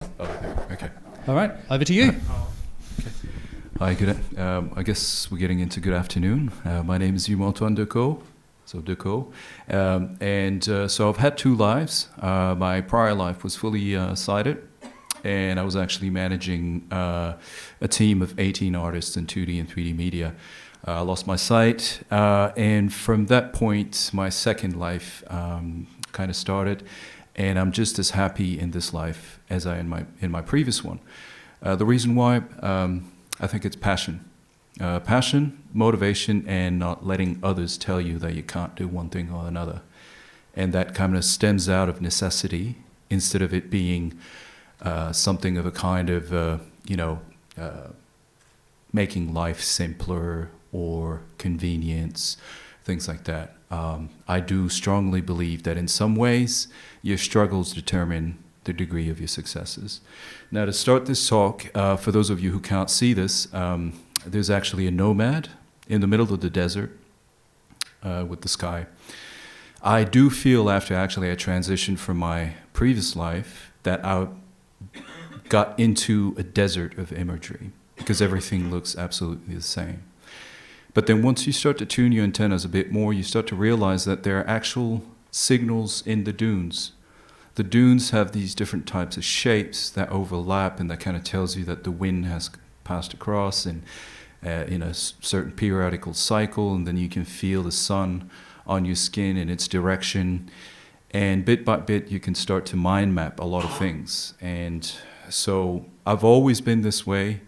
Okay. All right, over to you. Hi, good. I guess we're getting into good afternoon. My name is Yuma Decaux, so Decaux. So I've had two lives. My prior life was fully sighted, and I was actually managing a team of 18 artists in 2D and 3D media. I lost my sight, and from that point, my second life kind of started, and I'm just as happy in this life as I in my previous one. The reason why, I think it's passion. Passion, motivation, and not letting others tell you that you can't do one thing or another. And that kind of stems out of necessity instead of it being something of a kind of, making life simpler or convenience, things like that. I do strongly believe that in some ways, your struggles determine the degree of your successes. Now, to start this talk, for those of you who can't see this, there's actually a nomad in the middle of the desert with the sky. I do feel after actually I transitioned from my previous life that I got into a desert of imagery because everything looks absolutely the same. But then once you start to tune your antennas a bit more, you start to realize that there are actual signals in the dunes. The dunes have these different types of shapes that overlap, and that kind of tells you that the wind has passed across and in a certain periodical cycle, and then you can feel the sun on your skin and its direction. And bit by bit, you can start to mind map a lot of things. And so I've always been this way,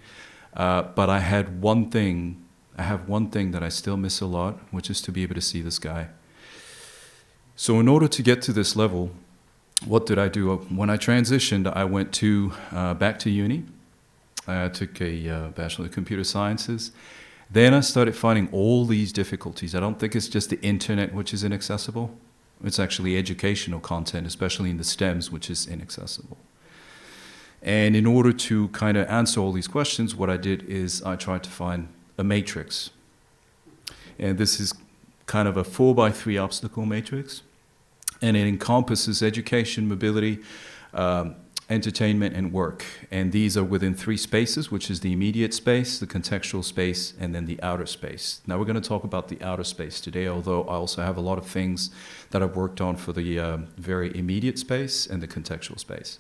but I have one thing that I still miss a lot, which is to be able to see the sky. So in order to get to this level, what did I do? When I transitioned, I went back to uni. I took a Bachelor of Computer Sciences. Then I started finding all these difficulties. I don't think it's just the internet which is inaccessible. It's actually educational content, especially in the STEMs, which is inaccessible. And in order to kind of answer all these questions, what I did is I tried to find a matrix. And this is kind of a 4x3 obstacle matrix. And it encompasses education, mobility, entertainment, and work. And these are within three spaces, which is the immediate space, the contextual space, and then the outer space. Now we're going to talk about the outer space today, although I also have a lot of things that I've worked on for the very immediate space and the contextual space.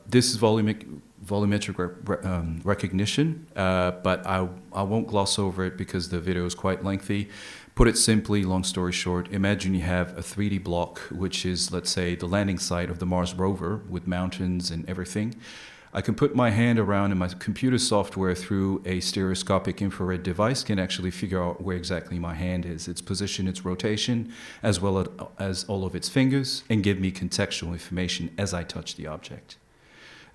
This is volumetric recognition, but I won't gloss over it because the video is quite lengthy. Put it simply, long story short, imagine you have a 3D block, which is, let's say, the landing site of the Mars rover with mountains and everything. I can put my hand around, and my computer software through a stereoscopic infrared device can actually figure out where exactly my hand is, its position, its rotation, as well as all of its fingers, and give me contextual information as I touch the object.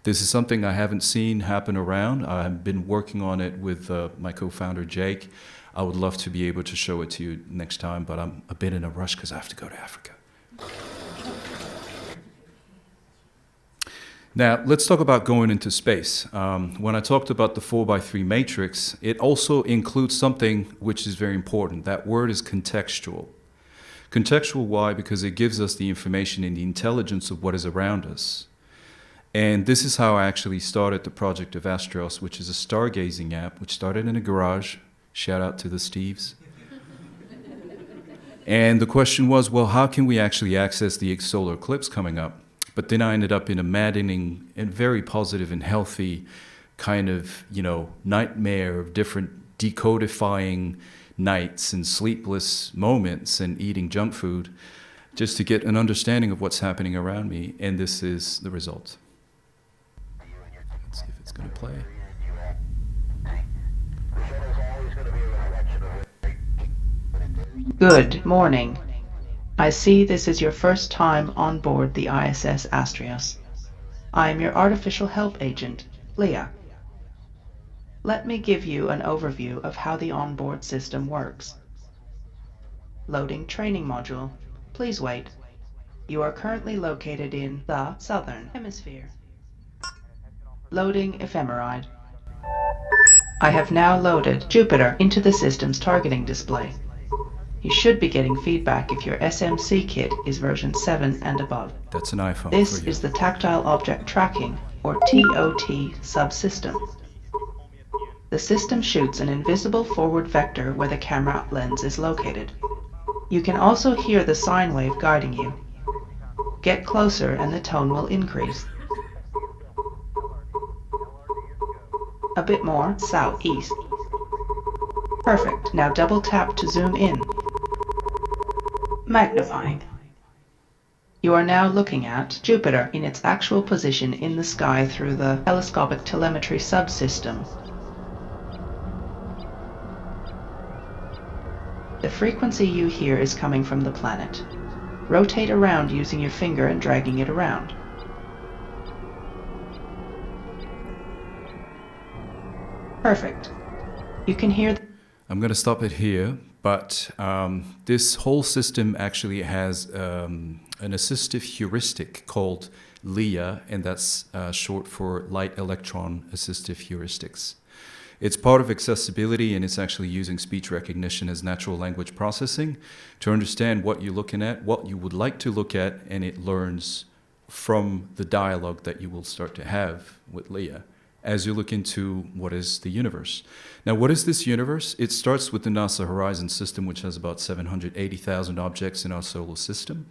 This is something I haven't seen happen around. I've been working on it with my co-founder, Jake. I would love to be able to show it to you next time, but I'm a bit in a rush because I have to go to Africa. Now, let's talk about going into space. When I talked about the 4x3 matrix, it also includes something which is very important. That word is contextual. Contextual, why? Because it gives us the information and the intelligence of what is around us. And this is how I actually started the project of Astros, which is a stargazing app, which started in a garage. Shout out to the Steves. And the question was, well, how can we actually access the solar eclipse coming up? But then I ended up in a maddening and very positive and healthy kind of, nightmare of different decodifying nights and sleepless moments and eating junk food just to get an understanding of what's happening around me. And this is the result. Let's see if it's going to play. Good morning. I see this is your first time on board the ISS Astrios. I am your artificial help agent, Leah. Let me give you an overview of how the onboard system works. Loading training module. Please wait. You are currently located in the Southern Hemisphere. Loading ephemeride. I have now loaded Jupiter into the system's targeting display. You should be getting feedback if your SMC kit is version 7 and above. That's an iPhone This for you. is the Tactile Object Tracking, or TOT, subsystem. The system shoots an invisible forward vector where the camera lens is located. You can also hear the sine wave guiding you. Get closer and the tone will increase. A bit more southeast. Perfect. Now double tap to zoom in. Magnifying. You are now looking at Jupiter in its actual position in the sky through the telescopic telemetry subsystem. The frequency you hear is coming from the planet. Rotate around using your finger and dragging it around. Perfect. You can hear I'm going to stop it here, but this whole system actually has an assistive heuristic called LIA, and that's short for Light Electron Assistive Heuristics. It's part of accessibility, and it's actually using speech recognition as natural language processing to understand what you're looking at, what you would like to look at, and it learns from the dialogue that you will start to have with LIA as you look into what is the universe. Now, what is this universe? It starts with the NASA Horizon system, which has about 780,000 objects in our solar system.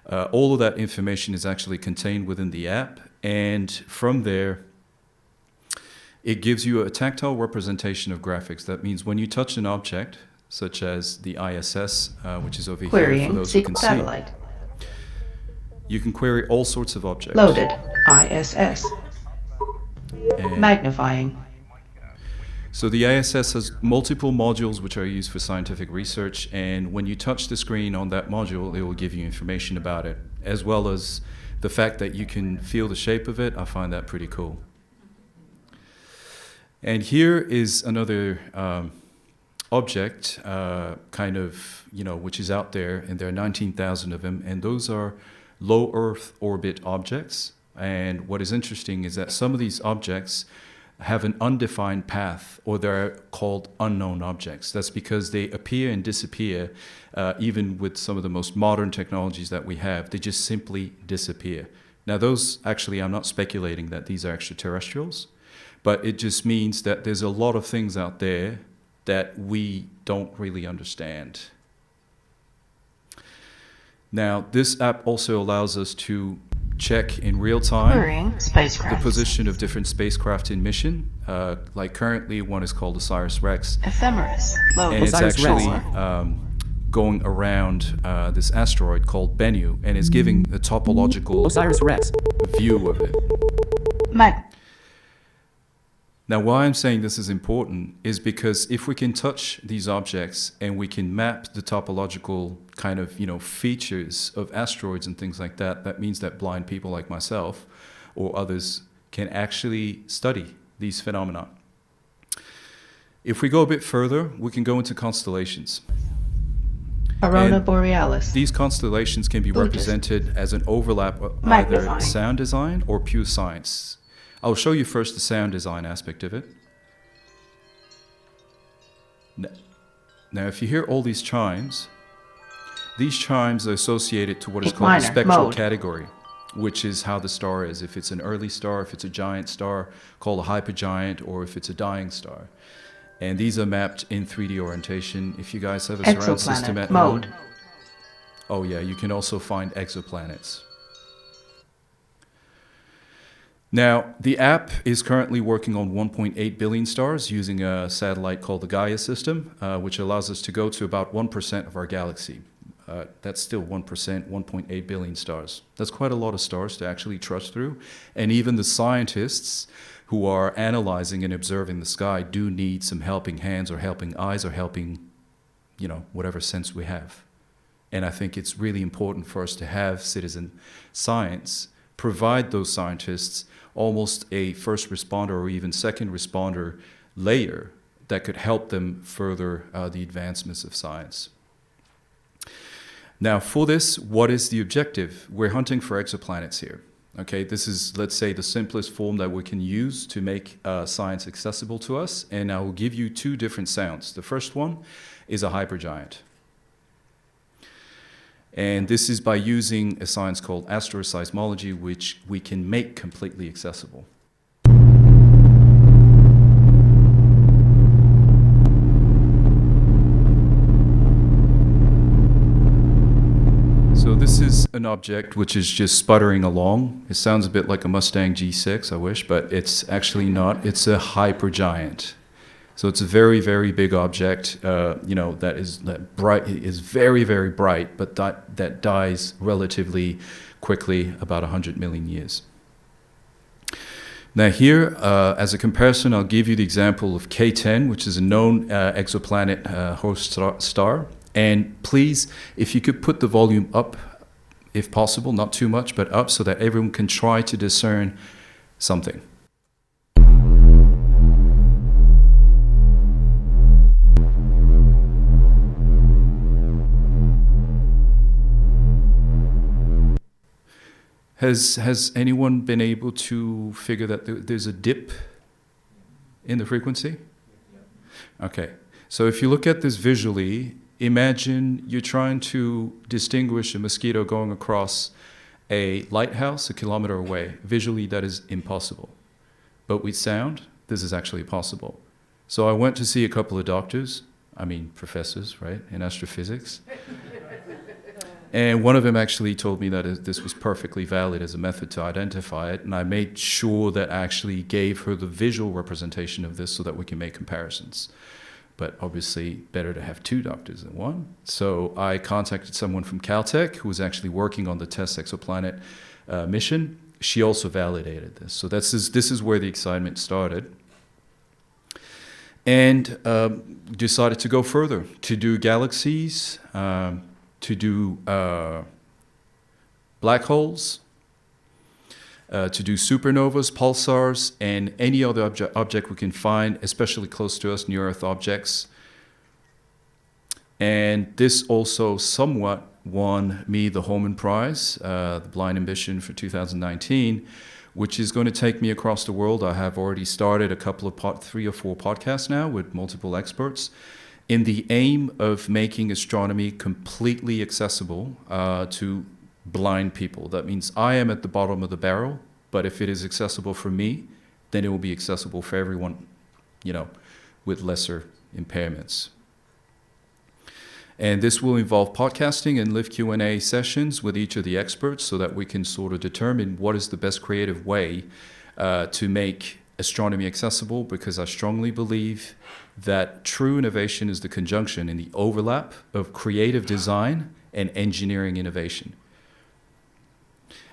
All of that information is actually contained within the app, and from there, it gives you a tactile representation of graphics. That means when you touch an object, such as the ISS, which is over here for those who can see, satellite. you can query all sorts of objects. Loaded. ISS. And Magnifying. so the ISS has multiple modules which are used for scientific research, and when you touch the screen on that module, it will give you information about it, as well as the fact that you can feel the shape of it. I find that pretty cool. And here is another object, which is out there, and there are 19,000 of them, and those are low Earth orbit objects. And what is interesting is that some of these objects have an undefined path, or they're called unknown objects. That's because they appear and disappear, even with some of the most modern technologies that we have. They just simply disappear. Now, those actually, I'm not speculating that these are extraterrestrials, but it just means that there's a lot of things out there that we don't really understand. Now, this app also allows us to check in real time the position of different spacecraft in mission. Like currently, one is called OSeyeris Rex, Ephemeris. Loaded. and it's actually going around this asteroid called Bennu, and it's giving a topological OSeyeris Rex view of it. Now, why I'm saying this is important is because if we can touch these objects and we can map the topological kind of, features of asteroids and things like that, that means that blind people like myself or others can actually study these phenomena. If we go a bit further, we can go into constellations. Corona And Borealis. These constellations can be Buddhist. represented as an overlap of either Magnifying. sound design or pure science. I'll show you first the sound design aspect of it. Now, if you hear all these chimes are associated to what is Peak called the minor spectral mode. category, which is how the star is. If it's an early star, if it's a giant star, called a hypergiant, or if it's a dying star. And these are mapped in 3D orientation. If you guys have a surround system Exoplanet at mode. home, oh yeah, you can also find exoplanets. Now, the app is currently working on 1.8 billion stars using a satellite called the Gaia system, which allows us to go to about 1% of our galaxy. That's still 1%, 1.8 billion stars. That's quite a lot of stars to actually trudge through. And even the scientists who are analyzing and observing the sky do need some helping hands or helping eyes or helping, whatever sense we have. And I think it's really important for us to have citizen science provide those scientists almost a first responder or even second responder layer that could help them further the advancements of science. Now, for this, what is the objective? We're hunting for exoplanets here. Okay, this is, let's say, the simplest form that we can use to make science accessible to us. And I will give you two different sounds. The first one is a hypergiant. And this is by using a science called astroseismology, which we can make completely accessible. So this is an object which is just sputtering along. It sounds a bit like a Mustang G6, I wish, but it's actually not. It's a hypergiant. So it's a very, very big object, that is very, very bright, but that dies relatively quickly, about 100 million years. Now here, as a comparison, I'll give you the example of K10, which is a known exoplanet host star. And please, if you could put the volume up, if possible, not too much, but up, so that everyone can try to discern something. Has anyone been able to figure that there's a dip in the frequency? Okay, so if you look at this visually, imagine you're trying to distinguish a mosquito going across a lighthouse a kilometer away. Visually, that is impossible. But with sound, this is actually possible. So I went to see a couple of doctors, professors, right, in astrophysics. And one of them actually told me that this was perfectly valid as a method to identify it, and I made sure that I actually gave her the visual representation of this so that we can make comparisons. But obviously, better to have two doctors than one. So I contacted someone from Caltech who was actually working on the TESS exoplanet mission. She also validated this. So this is where the excitement started. And decided to go further, to do galaxies, to do black holes, to do supernovas, pulsars, and any other object we can find, especially close to us, near-Earth objects. And this also somewhat won me the Holman Prize, the Blind Ambition for 2019, which is going to take me across the world. I have already started a couple of 3 or 4 podcasts now with multiple experts, in the aim of making astronomy completely accessible to blind people. That means I am at the bottom of the barrel, but if it is accessible for me, then it will be accessible for everyone, with lesser impairments. And this will involve podcasting and live Q&A sessions with each of the experts so that we can sort of determine what is the best creative way to make astronomy accessible, because I strongly believe that true innovation is the conjunction in the overlap of creative design and engineering innovation.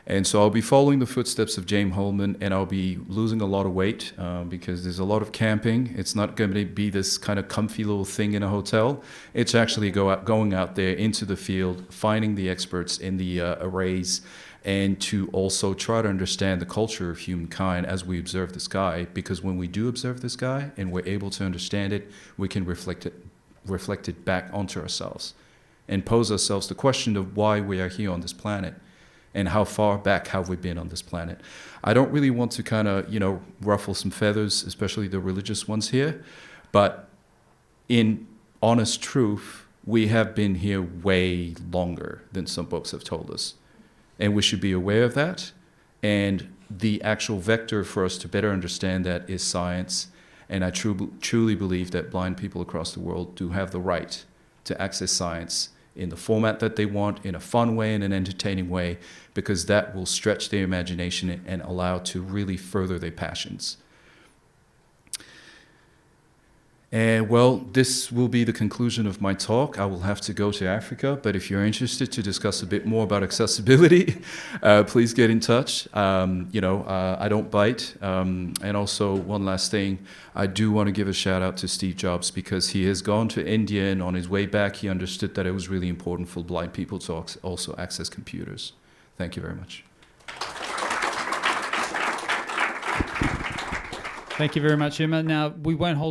And so I'll be following the footsteps of James Holman, and I'll be losing a lot of weight because there's a lot of camping. It's not going to be this kind of comfy little thing in a hotel. It's actually going out there into the field, finding the experts in the arrays, and to also try to understand the culture of humankind as we observe the sky, because when we do observe the sky and we're able to understand it, we can reflect it back onto ourselves and pose ourselves the question of why we are here on this planet and how far back have we been on this planet. I don't really want to kind of, ruffle some feathers, especially the religious ones here, but in honest truth, we have been here way longer than some books have told us. And we should be aware of that. And the actual vector for us to better understand that is science. And I truly believe that blind people across the world do have the right to access science in the format that they want, in a fun way, in an entertaining way, because that will stretch their imagination and allow to really further their passions. And well, this will be the conclusion of my talk. I will have to go to Africa, but if you're interested to discuss a bit more about accessibility, please get in touch. I don't bite. And also, one last thing, I do want to give a shout out to Steve Jobs, because he has gone to India, and on his way back, he understood that it was really important for blind people to also access computers. Thank you very much. Thank you very much, Yuma. Now, we won't hold